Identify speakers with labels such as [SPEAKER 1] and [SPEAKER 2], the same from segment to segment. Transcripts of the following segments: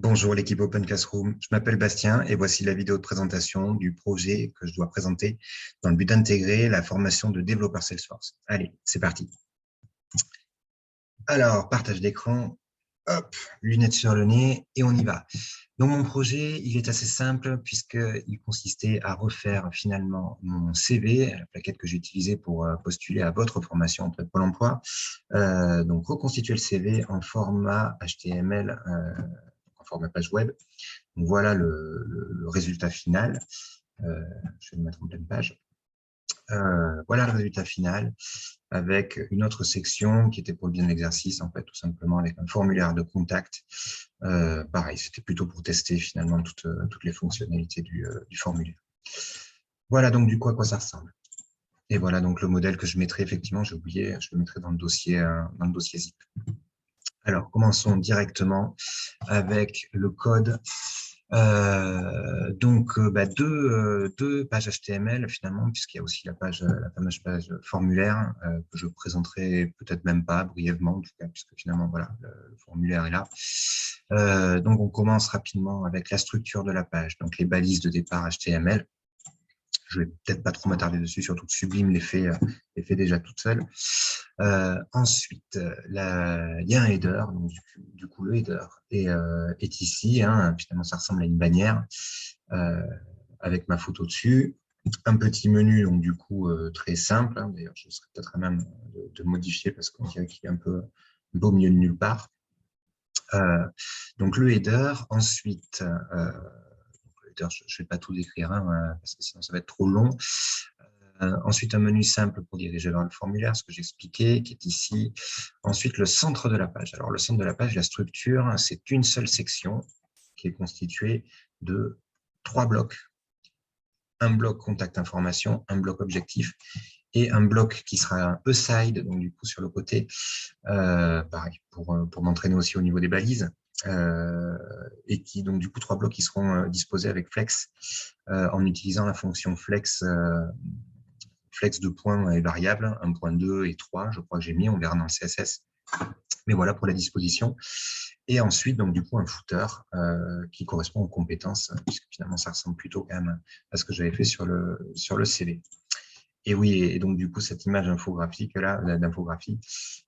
[SPEAKER 1] Bonjour l'équipe Open Classroom, je m'appelle Bastien et voici la vidéo de présentation du projet que je dois présenter dans le but d'intégrer la formation de développeur Salesforce. Allez, c'est parti. Alors, partage d'écran, hop, lunettes sur le nez et on y va. Donc mon projet, il est assez simple puisqu'il consistait à refaire finalement mon CV, la plaquette que j'ai utilisée pour postuler à votre formation auprès de Pôle emploi. Donc reconstituer le CV en format HTML, en format page web. Donc, voilà le résultat final. Je vais le mettre en pleine page. Voilà le résultat final avec une autre section qui était pour le bien de l'exercice, en fait, tout simplement avec un formulaire de contact. Pareil, c'était plutôt pour tester finalement toutes les fonctionnalités du formulaire. Voilà donc du coup à quoi ça ressemble. Et voilà donc le modèle que je mettrai effectivement, j'ai oublié, je le mettrai dans le dossier zip. Alors, commençons directement avec le code. Deux pages HTML finalement, puisqu'il y a aussi la fameuse page formulaire que je présenterai peut-être même pas brièvement, en tout cas, puisque finalement, voilà, le formulaire est là. Donc, on commence rapidement avec la structure de la page, donc les balises de départ HTML. Je vais peut-être pas trop m'attarder dessus, surtout que Sublime les fait déjà toute seule. Ensuite, il y a un header, donc du coup le header est ici, hein, finalement ça ressemble à une bannière avec ma photo dessus. Un petit menu, donc du coup très simple, hein, d'ailleurs je serais peut-être à même de modifier parce qu'on dirait qu'il est un peu beau milieu de nulle part. Donc le header, ensuite, je ne vais pas tout décrire hein, parce que sinon ça va être trop long. Ensuite, un menu simple pour diriger vers le formulaire, ce que j'expliquais, qui est ici. Ensuite, le centre de la page. Alors, le centre de la page, la structure, c'est une seule section qui est constituée de 3 blocs. Un bloc contact information, un bloc objectif et un bloc qui sera un E-side, donc du coup sur le côté, pareil, pour m'entraîner aussi au niveau des balises. Et qui, donc du coup, 3 blocs qui seront disposés avec flex en utilisant la fonction flex de points et variables, 1.2 et 3, je crois que j'ai mis, on verra dans le CSS. Mais voilà pour la disposition. Et ensuite, donc du coup, un footer qui correspond aux compétences, puisque finalement, ça ressemble plutôt quand même à ce que j'avais fait sur le CV. Et oui, et donc du coup, cette image infographique là, d'infographie,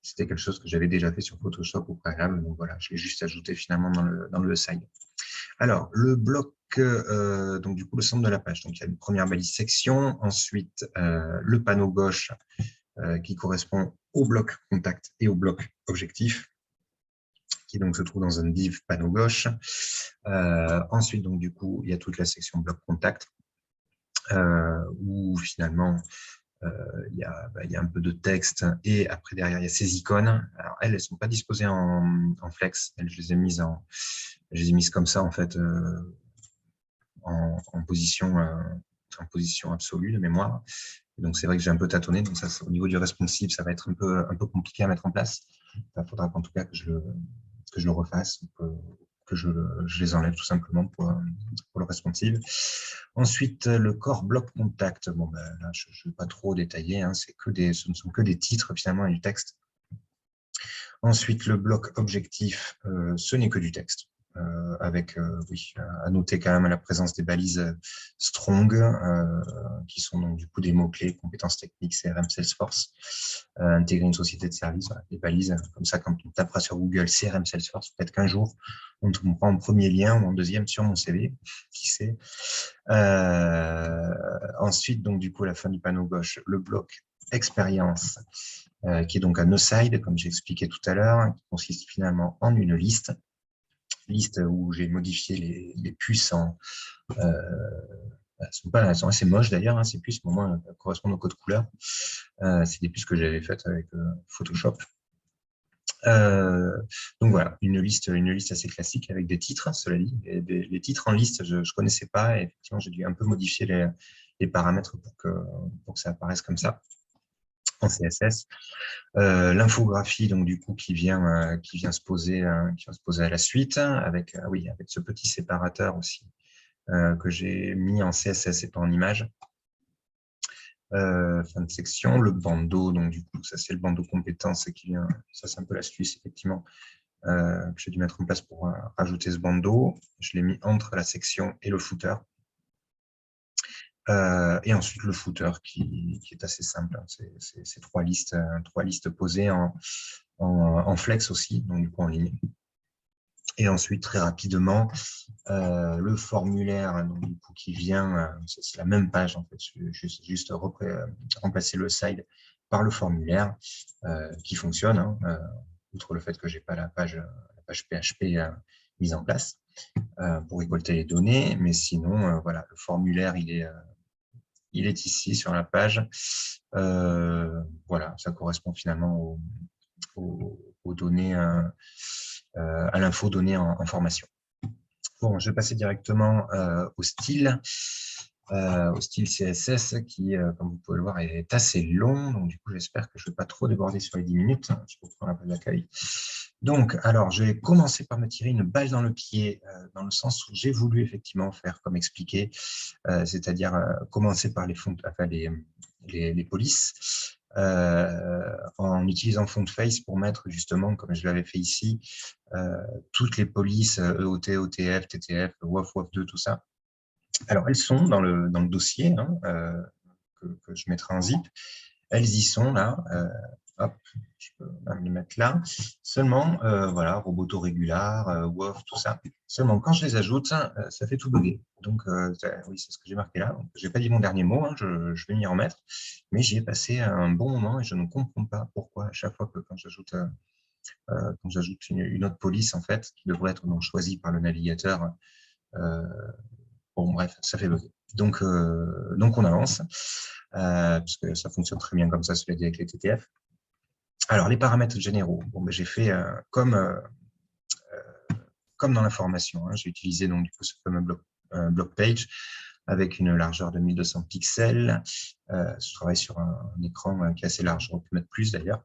[SPEAKER 1] c'était quelque chose que j'avais déjà fait sur Photoshop au préalable. Donc voilà, je l'ai juste ajouté finalement dans le side. Alors, le bloc, donc du coup, le centre de la page. Donc, il y a une première balise section, ensuite le panneau gauche qui correspond au bloc contact et au bloc objectif, qui donc se trouve dans un div panneau gauche. Ensuite, donc du coup, il y a toute la section bloc contact, où finalement, il y a un peu de texte et après derrière il y a ces icônes. Alors elles ne sont pas disposées en flex, elles je les ai mises comme ça en fait en position absolue de mémoire. Et donc c'est vrai que j'ai un peu tâtonné, donc ça au niveau du responsive ça va être un peu compliqué à mettre en place. Il faudra qu'en tout cas que je le refasse, que je les enlève tout simplement pour le responsive. Ensuite, le core bloc contact. Bon, ben, là, je ne vais pas trop détailler, hein, ce ne sont que des titres finalement et du texte. Ensuite, le bloc objectif, ce n'est que du texte. Avec, oui, à noter quand même la présence des balises strong, qui sont donc du coup des mots-clés, compétences techniques, CRM, Salesforce, intégrer une société de service, voilà, des balises, comme ça, quand on tapera sur Google CRM Salesforce, peut-être qu'un jour, on tombera en premier lien ou en deuxième sur mon CV, qui sait. Ensuite, donc du coup, à la fin du panneau gauche, le bloc expérience, qui est donc un no-side, comme j'ai expliqué tout à l'heure, qui consiste finalement en une liste où j'ai modifié les puces elles sont assez moches d'ailleurs, hein, ces puces, mais au moins elles correspondent au code couleur. C'est des puces que j'avais faites avec Photoshop. Donc voilà, une liste assez classique avec des titres, cela dit. Les titres en liste, je ne connaissais pas, et effectivement, j'ai dû un peu modifier les paramètres pour que ça apparaisse comme ça en CSS. L'infographie, donc du coup, qui vient se poser à la suite, avec ce petit séparateur aussi que j'ai mis en CSS et pas en image. Fin de section, le bandeau, donc du coup, ça c'est le bandeau compétences qui vient, ça c'est un peu l'astuce, effectivement, que j'ai dû mettre en place pour rajouter ce bandeau. Je l'ai mis entre la section et le footer. Et ensuite, le footer qui est assez simple. C'est trois listes posées en flex aussi, donc du coup en ligne. Et ensuite, très rapidement, le formulaire donc, du coup, qui vient, c'est la même page, en fait, juste remplacer le side par le formulaire qui fonctionne, hein, outre le fait que je n'ai pas la page PHP mise en place pour récolter les données. Mais sinon, voilà, le formulaire, il est ici sur la page. Voilà, ça correspond finalement aux données, à l'info donnée en formation. Bon, je vais passer directement au style CSS qui, comme vous pouvez le voir, est assez long. Donc, du coup, j'espère que je ne vais pas trop déborder sur les 10 minutes. Je reprends la page d'accueil. Donc, alors, je vais commencer par me tirer une balle dans le pied, dans le sens où j'ai voulu effectivement faire comme expliqué, c'est-à-dire commencer par les polices, en utilisant Fontface pour mettre justement, comme je l'avais fait ici, toutes les polices EOT, OTF, TTF, WAF, WAF2, tout ça. Alors, elles sont dans le dossier hein, que je mettrai en zip. Elles y sont là. Hop, je peux même les mettre là. Seulement, voilà, Roboto Régular, WAF, tout ça. Seulement, quand je les ajoute, ça fait tout bugger. Donc, oui, c'est ce que j'ai marqué là. Je n'ai pas dit mon dernier mot, hein, je vais m'y remettre. Mais j'y ai passé un bon moment et je ne comprends pas pourquoi à chaque fois que quand j'ajoute une autre police, en fait, qui devrait être donc choisie par le navigateur, bon, bref, ça fait bugger. Donc on avance, parce que ça fonctionne très bien comme ça, cela dit, avec les TTF. Alors, les paramètres généraux, bon, ben, j'ai fait comme dans la formation. Hein, j'ai utilisé donc du coup ce fameux block page avec une largeur de 1200 pixels. Je travaille sur un écran qui est assez large, on peut mettre plus d'ailleurs.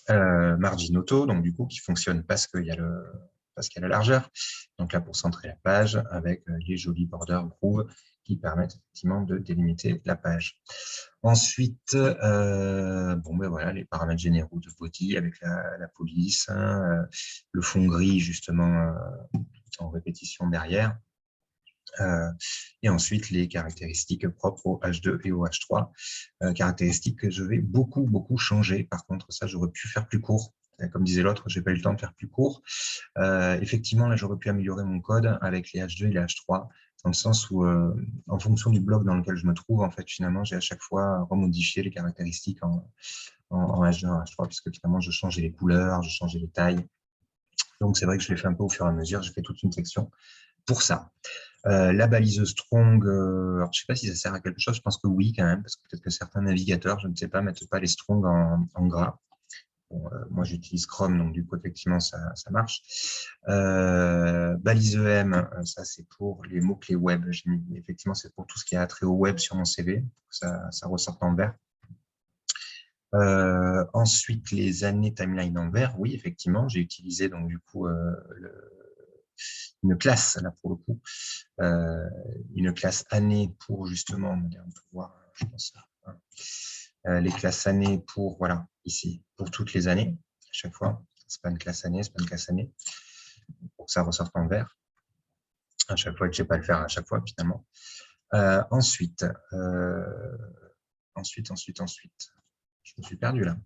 [SPEAKER 1] Margin auto, donc du coup qui fonctionne parce qu'il y a la largeur. Donc là pour centrer la page avec les jolis borders groove qui permettent effectivement de délimiter la page. Ensuite, bon ben voilà les paramètres généraux de body avec la police, hein, le fond gris justement en répétition derrière. Et ensuite les caractéristiques propres au H2 et au H3, caractéristiques que je vais beaucoup changer. Par contre, ça, j'aurais pu faire plus court. Comme disait l'autre, j'ai pas eu le temps de faire plus court. Effectivement, là, j'aurais pu améliorer mon code avec les H2 et les H3, dans le sens où, en fonction du bloc dans lequel je me trouve, en fait, finalement, j'ai à chaque fois remodifié les caractéristiques en H2 et en H3, puisque finalement, je changeais les couleurs, je changeais les tailles. Donc, c'est vrai que je l'ai fait un peu au fur et à mesure. J'ai fait toute une section pour ça. La balise strong, alors je ne sais pas si ça sert à quelque chose, je pense que oui quand même, parce que peut-être que certains navigateurs, je ne sais pas, mettent pas les strong en gras. Bon, moi j'utilise Chrome, donc du coup effectivement ça marche. Balise EM, ça c'est pour les mots-clés web. Effectivement, c'est pour tout ce qui a trait au web sur mon CV, ça ressorte en vert. Ensuite, les années timeline en vert, oui, effectivement, j'ai utilisé donc du coup une classe, là pour le coup, une classe année pour justement, on peut voir, je pense, les classes années pour, voilà, ici, pour toutes les années, à chaque fois. C'est pas une classe année, c'est pas une classe année, pour que ça ressorte en vert. À chaque fois que je n'ai pas à le faire à chaque fois, finalement. Ensuite, je me suis perdu là.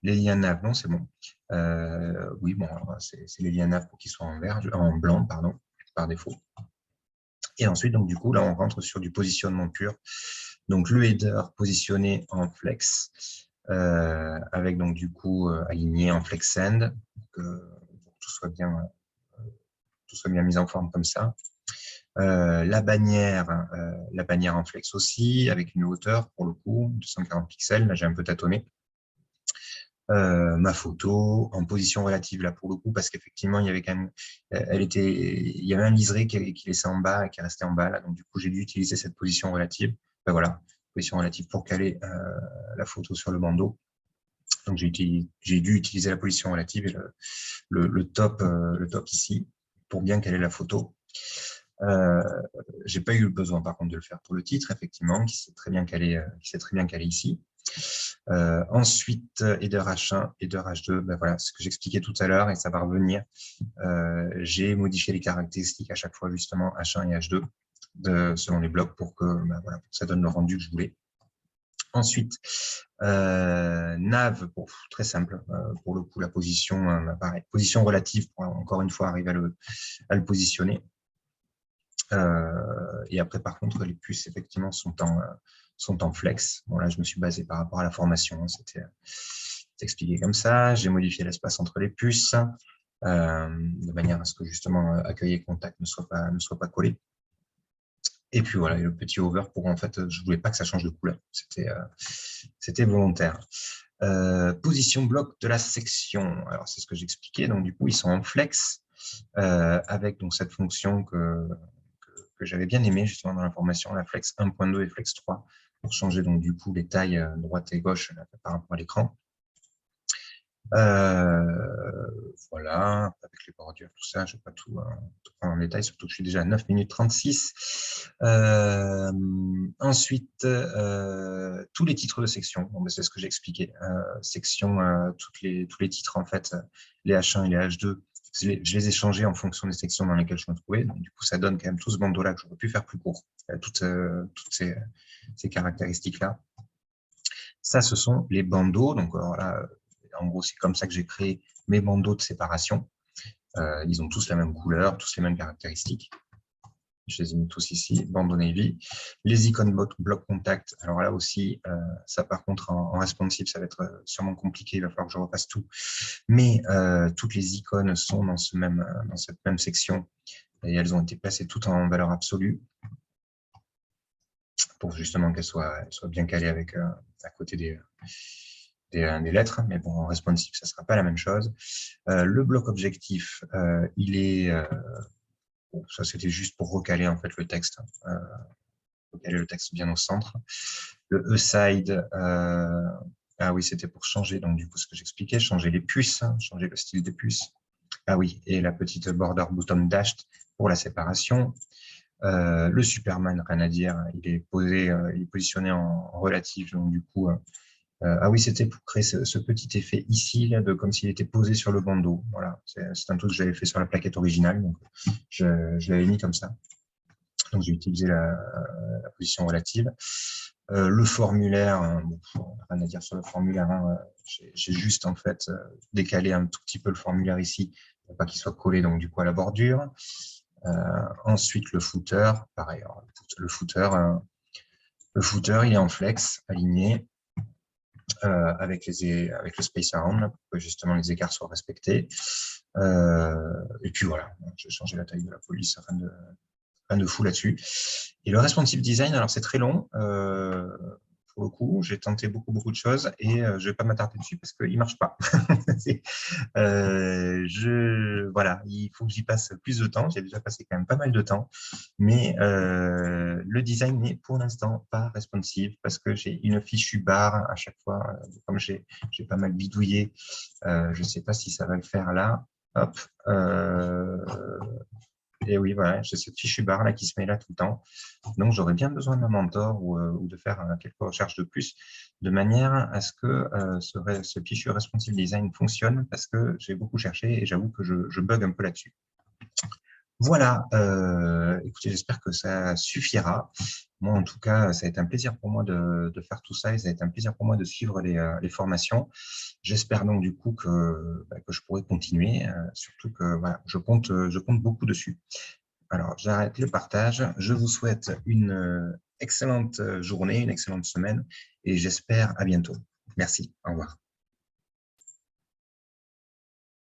[SPEAKER 1] Les liens nav, non, c'est bon. Oui, bon, c'est les liens nav pour qu'ils soient en blanc, pardon, par défaut. Et ensuite, donc du coup, là, on rentre sur du positionnement pur. Donc le header positionné en flex, avec donc du coup aligné en flex send, pour que tout soit bien mis en forme comme ça. La bannière en flex aussi, avec une hauteur pour le coup, 240 pixels. Là, j'ai un peu tâtonné. Ma photo en position relative là pour le coup, parce qu'effectivement il y avait quand même, il y avait un liseré qui laissait en bas et qui restait en bas là, donc du coup j'ai dû utiliser cette position relative. Ben voilà, position relative pour caler la photo sur le bandeau. Donc j'ai dû utiliser la position relative et le top ici pour bien caler la photo. J'ai pas eu le besoin par contre de le faire pour le titre, effectivement, qui s'est très bien calé ici. Ensuite, header H1, header H2, ben voilà, ce que j'expliquais tout à l'heure et ça va revenir. J'ai modifié les caractéristiques à chaque fois, justement, H1 et H2, selon les blocs pour que, ben voilà, pour que ça donne le rendu que je voulais. Ensuite, nav, bon, très simple, pour le coup, la position, pareil, position relative pour encore une fois arriver à le positionner. Et après, par contre, les puces, effectivement, sont en flex. Bon, là, je me suis basé par rapport à la formation, c'était expliqué comme ça. J'ai modifié l'espace entre les puces, de manière à ce que, justement, accueil et contact ne soient pas collés. Et puis voilà, le petit hover pour, en fait, je voulais pas que ça change de couleur. C'était volontaire. Position bloc de la section. Alors, c'est ce que j'expliquais. Donc, du coup, ils sont en flex avec donc cette fonction que j'avais bien aimée justement dans la formation, la flex 1.2 et flex 3, pour changer donc du coup les tailles droite et gauche par rapport à l'écran. Voilà, avec les bordures, tout ça, je ne vais pas tout prendre en détail, surtout que je suis déjà à 9 minutes 36. Ensuite, tous les titres de section, bon, c'est ce que j'ai expliqué. Section, tous les titres, en fait, les H1 et les H2, je les ai changés en fonction des sections dans lesquelles je me trouvais. Donc, du coup, ça donne quand même tout ce bandeau-là que j'aurais pu faire plus court, toutes ces caractéristiques-là. Ça, ce sont les bandeaux. Donc, alors là, en gros, c'est comme ça que j'ai créé mes bandeaux de séparation. Ils ont tous la même couleur, tous les mêmes caractéristiques. Je les ai mis tous ici, bandeau navy. Les icônes bloc contact, alors là aussi, ça par contre en responsive, ça va être sûrement compliqué, il va falloir que je repasse tout. Mais toutes les icônes sont dans cette même section et elles ont été placées toutes en valeur absolue pour justement qu'elles soient bien calées avec à côté des lettres, mais bon, en responsive, ça ne sera pas la même chose. Le bloc objectif, il est... bon, ça, c'était juste pour recaler en fait le texte, recaler le texte bien au centre. Le E-side, ah oui, c'était pour changer, donc du coup, ce que j'expliquais, changer les puces, changer le style des puces. Ah oui, et la petite border button dashed pour la séparation. Le Superman, rien à dire, il est positionné en relatif, donc du coup, ah oui, c'était pour créer ce petit effet ici, là, comme s'il était posé sur le bandeau. Voilà, c'est un truc que j'avais fait sur la plaquette originale, donc je l'avais mis comme ça. Donc j'ai utilisé la position relative. Le formulaire, bon, rien à dire sur le formulaire, hein, j'ai juste en fait décalé un tout petit peu le formulaire ici, pour pas qu'il soit collé donc du coup à la bordure. Ensuite le footer, pareil, alors, le footer il est en flex, aligné. Avec le space around, pour que justement les écarts soient respectés. Et puis voilà, j'ai changé la taille de la police, rien de fou là-dessus. Et le responsive design, alors c'est très long. Pour le coup, j'ai tenté beaucoup de choses et je ne vais pas m'attarder dessus parce qu'il ne marche pas. Voilà, il faut que j'y passe plus de temps. J'ai déjà passé quand même pas mal de temps, mais le design n'est pour l'instant pas responsive parce que j'ai une fichue barre à chaque fois. Comme j'ai pas mal bidouillé, je ne sais pas si ça va le faire là. Hop. Et oui, voilà, j'ai cette fichue barre là qui se met là tout le temps. Donc, j'aurais bien besoin d'un mentor ou de faire quelques recherches de plus, de manière à ce que ce fichier responsive design fonctionne, parce que j'ai beaucoup cherché et j'avoue que je bug un peu là-dessus. Voilà, écoutez, j'espère que ça suffira. Moi, en tout cas, ça a été un plaisir pour moi de faire tout ça et ça a été un plaisir pour moi de suivre les formations. J'espère donc du coup que je pourrai continuer, surtout que voilà, je compte beaucoup dessus. Alors, j'arrête le partage. Je vous souhaite une excellente journée, une excellente semaine et j'espère à bientôt. Merci, au revoir.